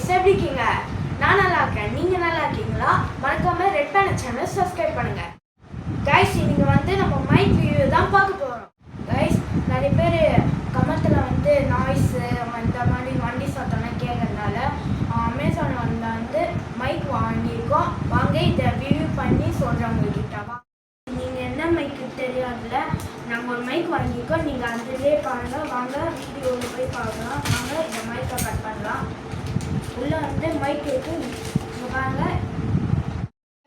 Guys எப்படி இருக்கீங்க? நான் நல்லா இருக்கேன். நீங்க நல்லா இருக்கீங்களா? மறக்காம ரெட் பேனல் சேனல் சப்ஸ்கிரைப் பண்ணுங்க. கைஸ் இன்னைக்கு வந்து நம்ம மைக் ரிவ்யூ தான் பார்க்க போறோம். கைஸ் நிறைய பேர் கமெண்ட்ல வந்து நாய்ஸ் இந்த மாதிரி வண்டி சத்தம்லாம் கேட்கறதுனால அமேசான் வந்து மைக் வாங்கியிருக்கோம். வாங்க இதை ரிவ்யூ பண்ணி சொல்கிறேன் உங்ககிட்ட. நீங்கள் என்ன மைக்கு தெரியாதுல, நாங்கள் ஒரு மைக் வாங்கியிருக்கோம். நீங்கள் அதிலே பாருங்கள். வாங்க வீடியோவில் போய் பார்க்கலாம். வாங்க இந்த மைக்கை கட் பண்ணலாம். உள்ளே வந்து மைக் இருக்குது. இங்கே பாருங்கள்.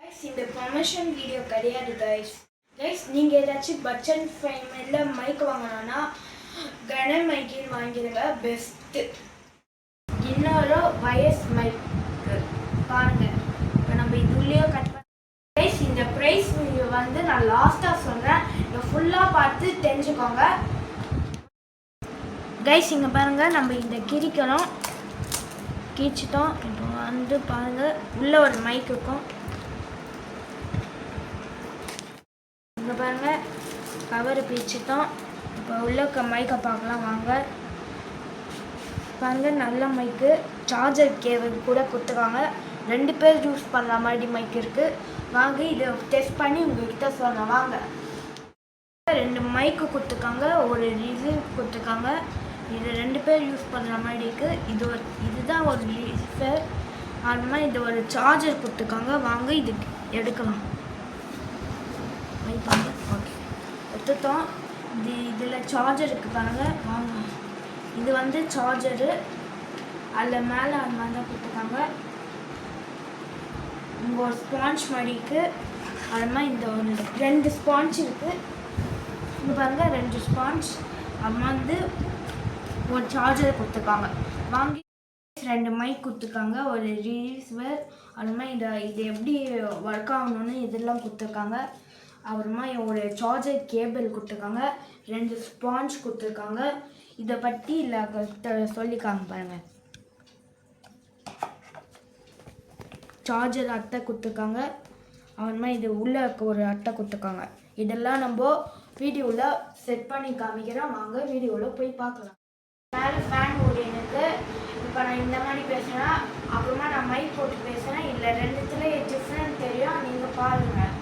கைஸ் இந்த ப்ரொமோஷன் வீடியோ கிடையாது கைஸ். கைஸ் நீங்கள் ஏதாச்சும் பட்ஜெட் ஃபைமில் மைக் வாங்கினோன்னா கன மைக்கின்னு வாங்கிடுங்க, பெஸ்ட்டு. இன்னொரு வயஸ் மைக் பாருங்கள். இப்போ நம்ம இதுலேயே கட் பண்ண கைஸ் இந்த ப்ரைஸ் வந்து நான் லாஸ்ட்டாக சொல்கிறேன். இதை ஃபுல்லாக பார்த்து தெரிஞ்சுக்கோங்க கைஸ். இங்கே பாருங்கள், நம்ம இந்த கிரிக்கணும், கீச்சிட்டோம். இப்போ வந்து பாருங்கள், உள்ளே ஒரு மைக் இருக்கும். இங்கே பாருங்கள், கவரை பிரிச்சுட்டோம். இப்போ உள்ள மைக்கை பார்க்கலாம் வாங்க. பாருங்கள், நல்ல மைக்கு. சார்ஜர் கேபிள் கூட கொடுத்துருக்காங்க. 2 பேர் யூஸ் பண்ணுற மாதிரி மைக் இருக்குது. வாங்க இதை டெஸ்ட் பண்ணி உங்கள்கிட்ட சொல்கிறேன் வாங்க. 2 மைக்கு கொடுத்துருக்காங்க, ஒரு ரிசீவ் கொடுத்துருக்காங்க. இது 2 பேர் யூஸ் பண்ணுற மாதிரி இருக்குது. இதுதான் ஒரு ரிசீவர். அது மாதிரி இது ஒரு சார்ஜர் கொடுத்துருக்காங்க. வாங்க இது எடுக்கலாம். மைக் வந்து ஓகே எடுத்துட்டோம். இதில் சார்ஜர் இருக்குது பாருங்கள். வாங்க, இது வந்து சார்ஜரு. அதில் மேலே அது மாதிரி தான் கொடுத்துருக்காங்க. இங்கே ஒரு ஸ்பான்ச் மாதிரி இருக்குது. அது மாதிரி இந்த ஒரு 2 ஸ்பான்ச் இருக்குது. இங்கே பாருங்கள், 2 ஸ்பான்ச். அது வந்து ஒரு சார்ஜர் கொடுத்துருக்காங்க. வாங்கி 2 மைக் கொடுத்துருக்காங்க, ஒரு ரிசீவர். அது மாதிரி இது எப்படி ஒர்க் ஆகணும்னு இதெல்லாம் கொடுத்துருக்காங்க. அப்புறமா ஒரு சார்ஜர் கேபிள் கொடுத்துருக்காங்க, 2 ஸ்பான்ச் கொடுத்துருக்காங்க. இதை பற்றி இல்லை சொல்லிக்காங்க பாருங்கள். சார்ஜர் அட்டை கொடுத்துருக்காங்க. அப்புறமா இது உள்ளே ஒரு அட்டை கொடுத்துருக்காங்க. இதெல்லாம் நம்ம வீடியோவில் செட் பண்ணி காமிக்கிறோம். வாங்க வீடியோவில் போய் பார்க்கலாம். மேலே ஃபேன் ஓடினுக்கு. இப்போ நான் இந்த மாதிரி பேசுகிறேன், அப்புறமா நான் மைக் போட்டு பேசுகிறேன். இல்லை 2த்துல டிஃப்ரெண்ட் தெரியும், நீங்கள் பாருங்கள்.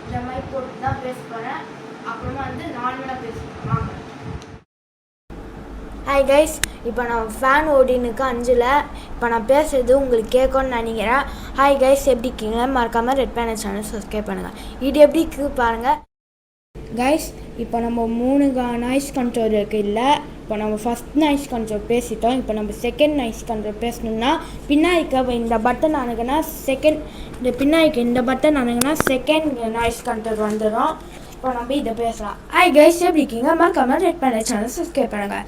இந்த மைக் போட்டு தான் பேச போகிறேன், அப்புறமா வந்து நார்மலாக பேசுகிறேன் வாங்க. ஹாய் கைஸ், இப்போ நான் ஃபேன் ஓடினுக்கு 5ல் இப்போ நான் பேசுகிறது உங்களுக்கு கேட்கும்னு நினைக்கிறேன். ஹாய் கைஸ், எப்படி இருக்கீங்க? மறக்காமல் ரெட் பேனல் சேனல் சப்ஸ்கிரைப் பண்ணுங்கள். இது எப்படி இருக்குது பாருங்கள் கைஸ். இப்போ நம்ம 3 நாய்ஸ் கண்ட்ரோல் இருக்குது. இல்லை இப்போ நம்ம ஃபஸ்ட் நாய்ஸ் கண்ட்ரோல் பேசிட்டோம். இப்போ நம்ம செகண்ட் நாய்ஸ் கண்ட்ரோல் பேசணும்னா பின்னாடிக்கு இந்த பட்டன் அணுகுனா பின்னாடிக்கு இந்த பட்டன் அணுகுனா செகண்ட் நாய்ஸ் கண்ட்ரோல் வந்துடும். இப்போ நம்ம இதை பேசலாம். ஹாய் கைஸ், எப்படி இருக்கீங்க? மறக்காமல் ரெட் பேனல் சேனல் சப்ஸ்கிரைப் பண்ணுங்கள்.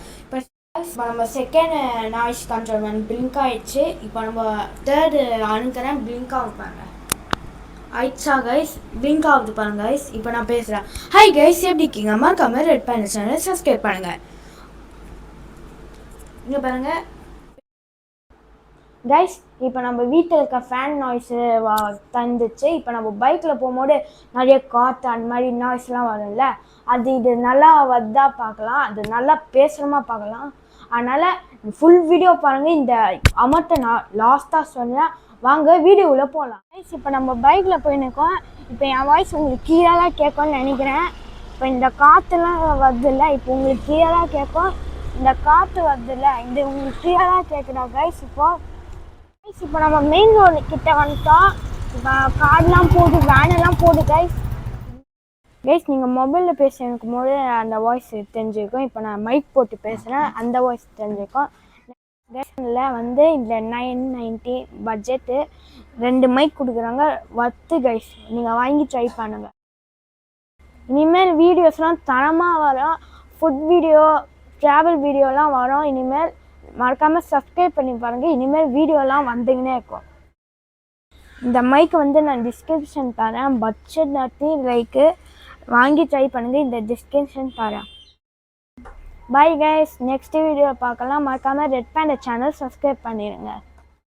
இப்போ நம்ம செகண்ட் நாய்ஸ் கண்ட்ரோல் வந்து பிளிங்க் ஆகிடுச்சு. இப்போ நம்ம தேர்டு அணுகிறேன், பிளிங்க் ஆகுது பாருங்க. ஆயிடுச்சா கைஸ்? பிளிங்க் ஆகுது பாருங்க கைஸ். இப்போ நான் பேசுகிறேன். ஹாய் கைஸ், எப்படி இருக்கீங்க? மறக்காமல் ரெட் பேனல் சேனல் சப்ஸ்கிரைப் பண்ணுங்கள். இங்கே பாருங்கள் கைஸ், இப்போ நம்ம வீட்டில் இருக்க ஃபேன் நாய்ஸு தந்துச்சு. இப்போ நம்ம பைக்கில் போகும்போது நிறைய காற்று அந்த மாதிரி நாய்ஸ்லாம் வரும்ல, இது நல்லா வந்தா பார்க்கலாம், அது நல்லா பேசுகிறோமா பார்க்கலாம். அதனால் ஃபுல் வீடியோ பாருங்கள். இந்த அமௌண்ட்டை நான் லாஸ்ட்டாக சொன்னேன். வாங்க வீடியோவில் போகலாம் கைஸ். இப்போ நம்ம பைக்கில் போயின்னுக்கோம். இப்போ என் வாய்ஸ் உங்களுக்கு கிளியராக கேட்கும்னு நினைக்கிறேன். இப்போ இந்த காற்றுலாம் வருதுல்ல, இப்போ உங்களுக்கு கிளியராக கேட்கும். இந்த காற்று வருதுல்ல, இது உங்களுக்கு கிளியராக கேட்குதா கைஸ்? இப்போ நம்ம மெயின் ரோடு கிட்ட வந்துட்டோம். இப்போ கார்லாம் போகுது, வேனெல்லாம் போகுது கைஸ். நீங்கள் மொபைலில் பேசுகிறதுக்கு போது அந்த வாய்ஸ் தெரிஞ்சிருக்கும். இப்போ நான் மைக் போட்டு பேசுகிறேன், அந்த வாய்ஸ் தெரிஞ்சிருக்கும். கைஸில் வந்து இந்த 990 பட்ஜெட்டு 2 மைக் கொடுக்குறாங்க, ஒர்த்து கைஸ். நீங்கள் வாங்கி ட்ரை பண்ணுங்கள். இனிமேல் வீடியோஸ்லாம் தரமாக வரும். ஃபுட் வீடியோ, ட்ராவல் வீடியோலாம் வரும். இனிமேல் மறக்காமல் சப்ஸ்கிரைப் பண்ணி பாருங்கள். இனிமேல் வீடியோலாம் வந்துங்கன்னே இருக்கும். இந்த மைக் வந்து நான் டிஸ்கிரிப்ஷன் தரேன். பட்ஜெட் நடத்தி லைக்கு வாங்கி ட்ரை பண்ணுங்கள். இந்த டிஸ்கிரிப்ஷன் தரேன். பை கைஸ், நெக்ஸ்ட் வீடியோ பார்க்கலாம். மறக்காமல் ரெட் பேனல் சேனல் சப்ஸ்கிரைப் பண்ணிடுங்க.